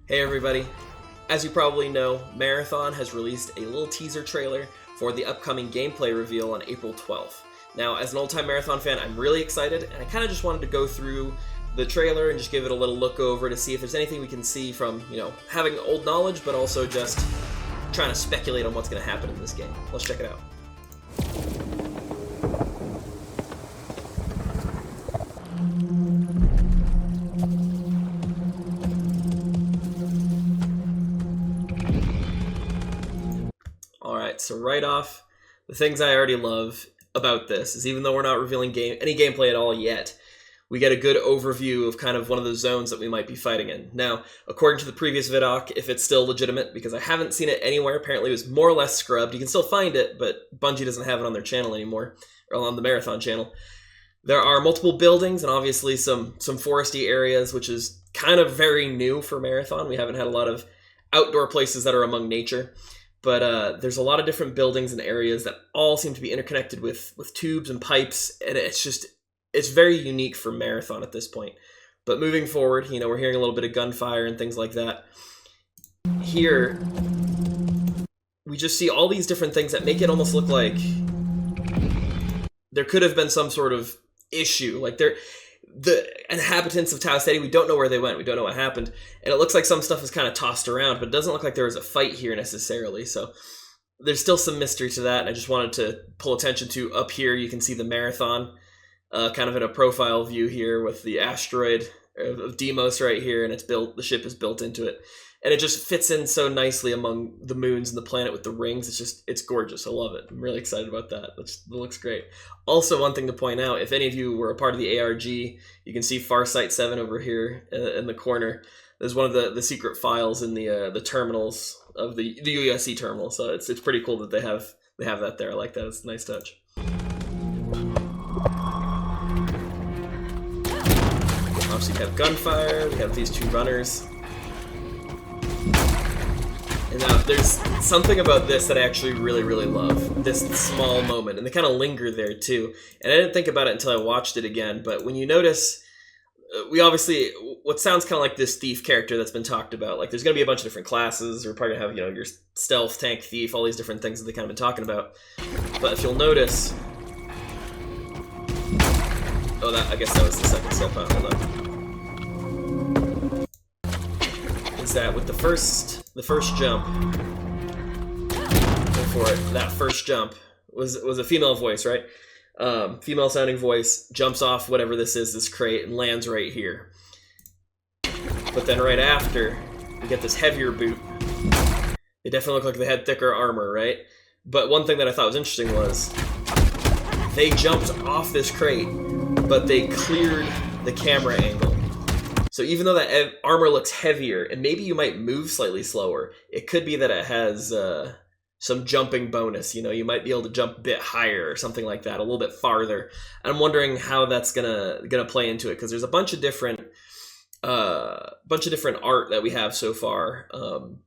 Hey everybody! As you probably know, Marathon has released a little teaser trailer for the upcoming gameplay reveal on April 12th. Now, as an old-time Marathon fan, I'm really excited, and I kind of just wanted to go through the trailer and just give it a little look over to see if there's anything we can see from, having old knowledge, but also just trying to speculate on what's going to happen in this game. Let's check it out. Alright, so right off, the things I already love about this is even though we're not revealing any gameplay at all yet, we get a good overview of kind of one of the zones that we might be fighting in. Now, according to the previous vidoc, if it's still legitimate, because I haven't seen it anywhere, apparently it was more or less scrubbed. You can still find it, but Bungie doesn't have it on their channel anymore, or on the Marathon channel. There are multiple buildings and obviously some foresty areas, which is kind of very new for Marathon. We haven't had a lot of outdoor places that are among nature. But there's a lot of different buildings and areas that all seem to be interconnected with tubes and pipes, and it's very unique for Marathon at this point. But moving forward, we're hearing a little bit of gunfire and things like that. Here, we just see all these different things that make it almost look like there could have been some sort of issue. Like the inhabitants of Tau Ceti, we don't know where they went, we don't know what happened, and it looks like some stuff is kind of tossed around, but it doesn't look like there was a fight here necessarily, so there's still some mystery to that, and I just wanted to pull attention to up here. You can see the Marathon kind of in a profile view here with the asteroid of Deimos right here, and the ship is built into it, and it just fits in so nicely among the moons and the planet with the rings. It's gorgeous. I love it. I'm really excited about that. That looks great. Also, one thing to point out, if any of you were a part of the ARG, you can see Farsight 7 over here in the corner. There's one of the secret files in the terminals of the UESC terminal, so it's pretty cool that they have that there. I like that. It's a nice touch. Obviously, we have gunfire. We have these two runners. And now, there's something about this that I actually really, really love. This small moment. And they kind of linger there, too. And I didn't think about it until I watched it again. But when you notice, we obviously, what sounds kind of like this thief character that's been talked about. Like, there's going to be a bunch of different classes. We're probably going to have, your stealth, tank, thief, all these different things that they kind of been talking about. But if you'll notice... Oh, I guess that was the second step. Hold on. That with the first jump for it, that first jump was a female voice, right? Female sounding voice jumps off whatever this is, this crate, and lands right here. But then right after, we get this heavier boot. They definitely look like they had thicker armor, right? But one thing that I thought was interesting was they jumped off this crate, but they cleared the camera angle. So even though that armor looks heavier, and maybe you might move slightly slower, it could be that it has some jumping bonus. You might be able to jump a bit higher or something like that, a little bit farther. And I'm wondering how that's gonna play into it, because there's a bunch of different art that we have so far, and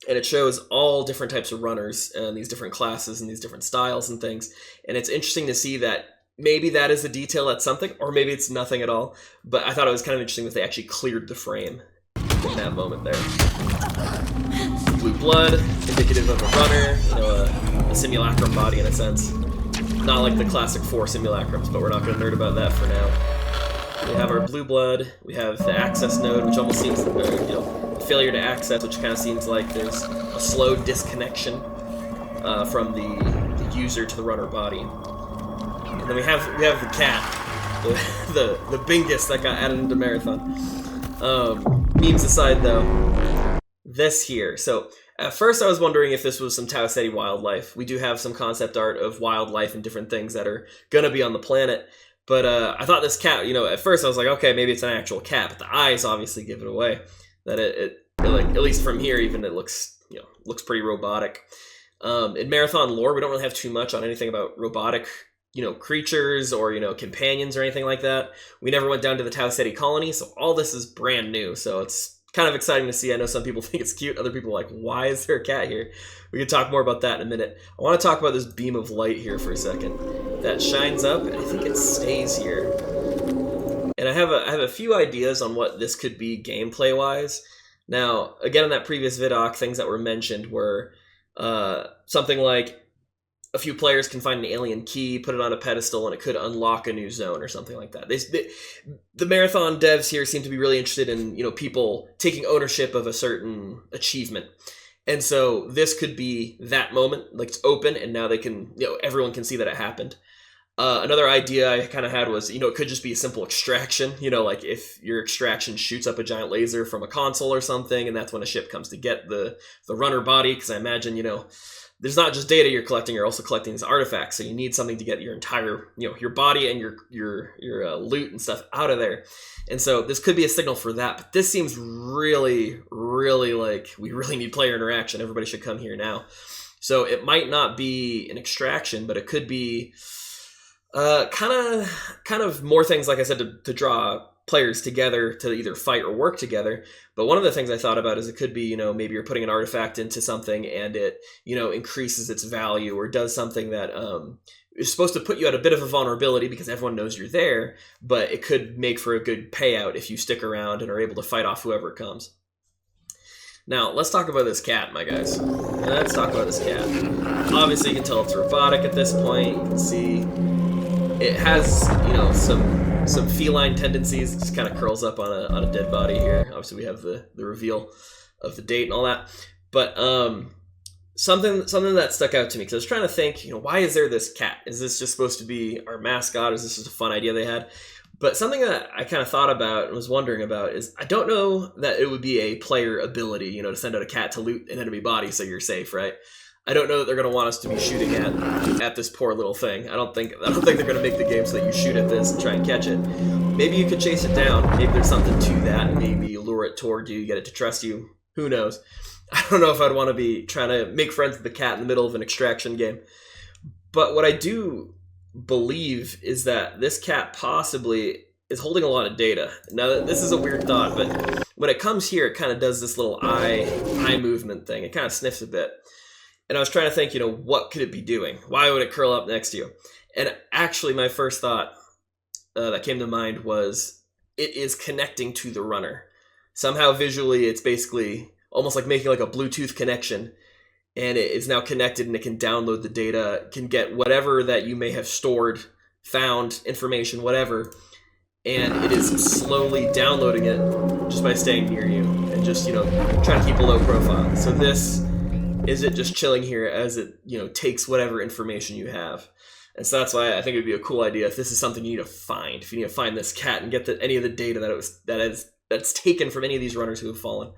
it shows all different types of runners and these different classes and these different styles and things. And it's interesting to see that. Maybe that is a detail that's something, or maybe it's nothing at all. But I thought it was kind of interesting that they actually cleared the frame in that moment there. Blue blood, indicative of a runner, a simulacrum body in a sense. Not like the classic 4 simulacrums, but we're not going to nerd about that for now. We have our blue blood, we have the access node, which almost seems, failure to access, which kind of seems like there's a slow disconnection from the user to the runner body. And then we have the cat, the Bingus that got added into Marathon. Memes aside, though, this here. So at first I was wondering if this was some Tau Ceti wildlife. We do have some concept art of wildlife and different things that are gonna be on the planet. But I thought this cat, at first I was like, okay, maybe it's an actual cat, but the eyes obviously give it away. That it like, at least from here, even it looks pretty robotic. In Marathon lore, we don't really have too much on anything about robotic creatures or, companions or anything like that. We never went down to the Tau Ceti colony, so all this is brand new. So it's kind of exciting to see. I know some people think it's cute. Other people are like, why is there a cat here? We can talk more about that in a minute. I want to talk about this beam of light here for a second. That shines up, and I think it stays here. And I have a few ideas on what this could be gameplay-wise. Now, again, in that previous vidoc, things that were mentioned were something like a few players can find an alien key, put it on a pedestal, and it could unlock a new zone or something like that. The Marathon devs here seem to be really interested in, people taking ownership of a certain achievement. And so this could be that moment, like it's open, and now they can, everyone can see that it happened. Another idea I kind of had was, it could just be a simple extraction, like if your extraction shoots up a giant laser from a console or something, and that's when a ship comes to get the runner body, because I imagine, there's not just data you're collecting, you're also collecting these artifacts, so you need something to get your entire, your body and your loot and stuff out of there. And so this could be a signal for that, but this seems really, really like we really need player interaction. Everybody should come here now. So it might not be an extraction, but it could be kind of more things, like I said, to draw players together to either fight or work together. But one of the things I thought about is it could be, maybe you're putting an artifact into something and it, increases its value or does something that is supposed to put you at a bit of a vulnerability because everyone knows you're there, but it could make for a good payout if you stick around and are able to fight off whoever comes. Now, let's talk about this cat, my guys. Let's talk about this cat. Obviously, you can tell it's robotic at this point. You can see it has, some feline tendencies. It just kind of curls up on a dead body here. Obviously, we have the reveal of the date and all that. But something that stuck out to me, because I was trying to think, why is there this cat? Is this just supposed to be our mascot? Is this just a fun idea they had? But something that I kind of thought about and was wondering about is I don't know that it would be a player ability, to send out a cat to loot an enemy body so you're safe, right? I don't know that they're going to want us to be shooting at this poor little thing. I don't think they're going to make the game so that you shoot at this and try and catch it. Maybe you could chase it down. Maybe there's something to that. Maybe you lure it toward you, get it to trust you. Who knows? I don't know if I'd want to be trying to make friends with the cat in the middle of an extraction game. But what I do believe is that this cat possibly is holding a lot of data. Now, this is a weird thought, but when it comes here, it kind of does this little eye movement thing. It kind of sniffs a bit. And I was trying to think, what could it be doing? Why would it curl up next to you? And actually, my first thought that came to mind was it is connecting to the runner. Somehow visually, it's basically almost like making like a Bluetooth connection. And it is now connected and it can download the data, can get whatever that you may have stored, found, information, whatever. And it is slowly downloading it just by staying near you and just, trying to keep a low profile. So this... is it just chilling here as it, takes whatever information you have? And so that's why I think it would be a cool idea if this is something you need to find. If you need to find this cat and get any of the data that's taken from any of these runners who have fallen.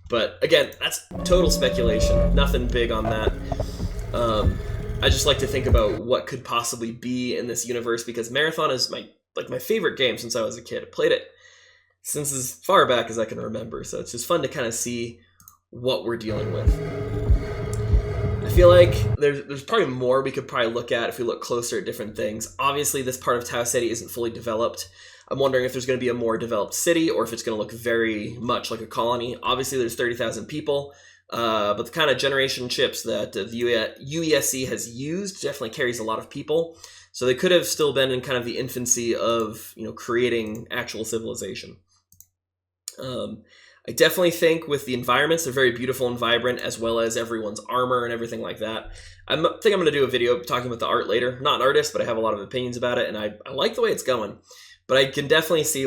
But again, that's total speculation. Nothing big on that. I just like to think about what could possibly be in this universe, because Marathon is my favorite game since I was a kid. I played it since as far back as I can remember. So it's just fun to kind of see what we're dealing with. I feel like there's probably more we could probably look at if we look closer at different things. Obviously, this part of Tau Ceti isn't fully developed. I'm wondering if there's going to be a more developed city or if it's going to look very much like a colony. Obviously, there's 30,000 people, but the kind of generation chips that the UESC has used definitely carries a lot of people. So they could have still been in kind of the infancy of, creating actual civilization. I definitely think with the environments, they're very beautiful and vibrant, as well as everyone's armor and everything like that. I think I'm going to do a video talking about the art later. Not an artist, but I have a lot of opinions about it, and I like the way it's going. But I can definitely see,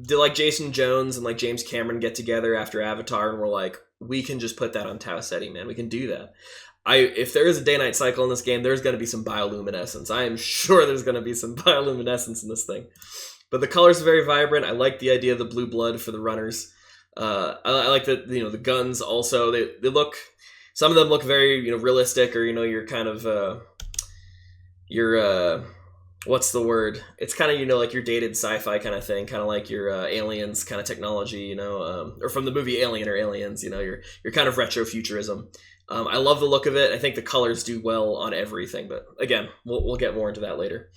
did Jason Jones and James Cameron get together after Avatar and we're like, we can just put that on Tau Ceti, man. We can do that. If there is a day-night cycle in this game, there's going to be some bioluminescence. I am sure there's going to be some bioluminescence in this thing. But the colors are very vibrant. I like the idea of the blue blood for the runners. I like that, the guns also, they look, some of them look very, realistic, or, you're kind of, what's the word? It's kind of, your dated sci-fi kind of thing, kind of like your Aliens kind of technology, or from the movie Alien or Aliens, your kind of retrofuturism. I love the look of it. I think the colors do well on everything, but again, we'll get more into that later.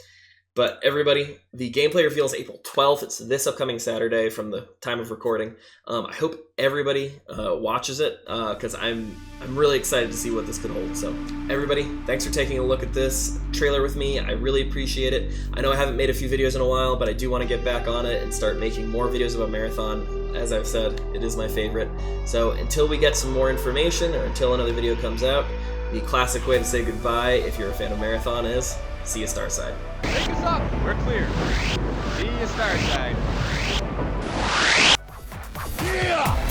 But everybody, the gameplay reveal is April 12th. It's this upcoming Saturday from the time of recording. I hope everybody watches it because I'm really excited to see what this could hold. So everybody, thanks for taking a look at this trailer with me. I really appreciate it. I know I haven't made a few videos in a while, but I do want to get back on it and start making more videos about Marathon. As I've said, it is my favorite. So until we get some more information or until another video comes out, the classic way to say goodbye if you're a fan of Marathon is see you Starside. Take us up. We're clear. See you Starside. Yeah!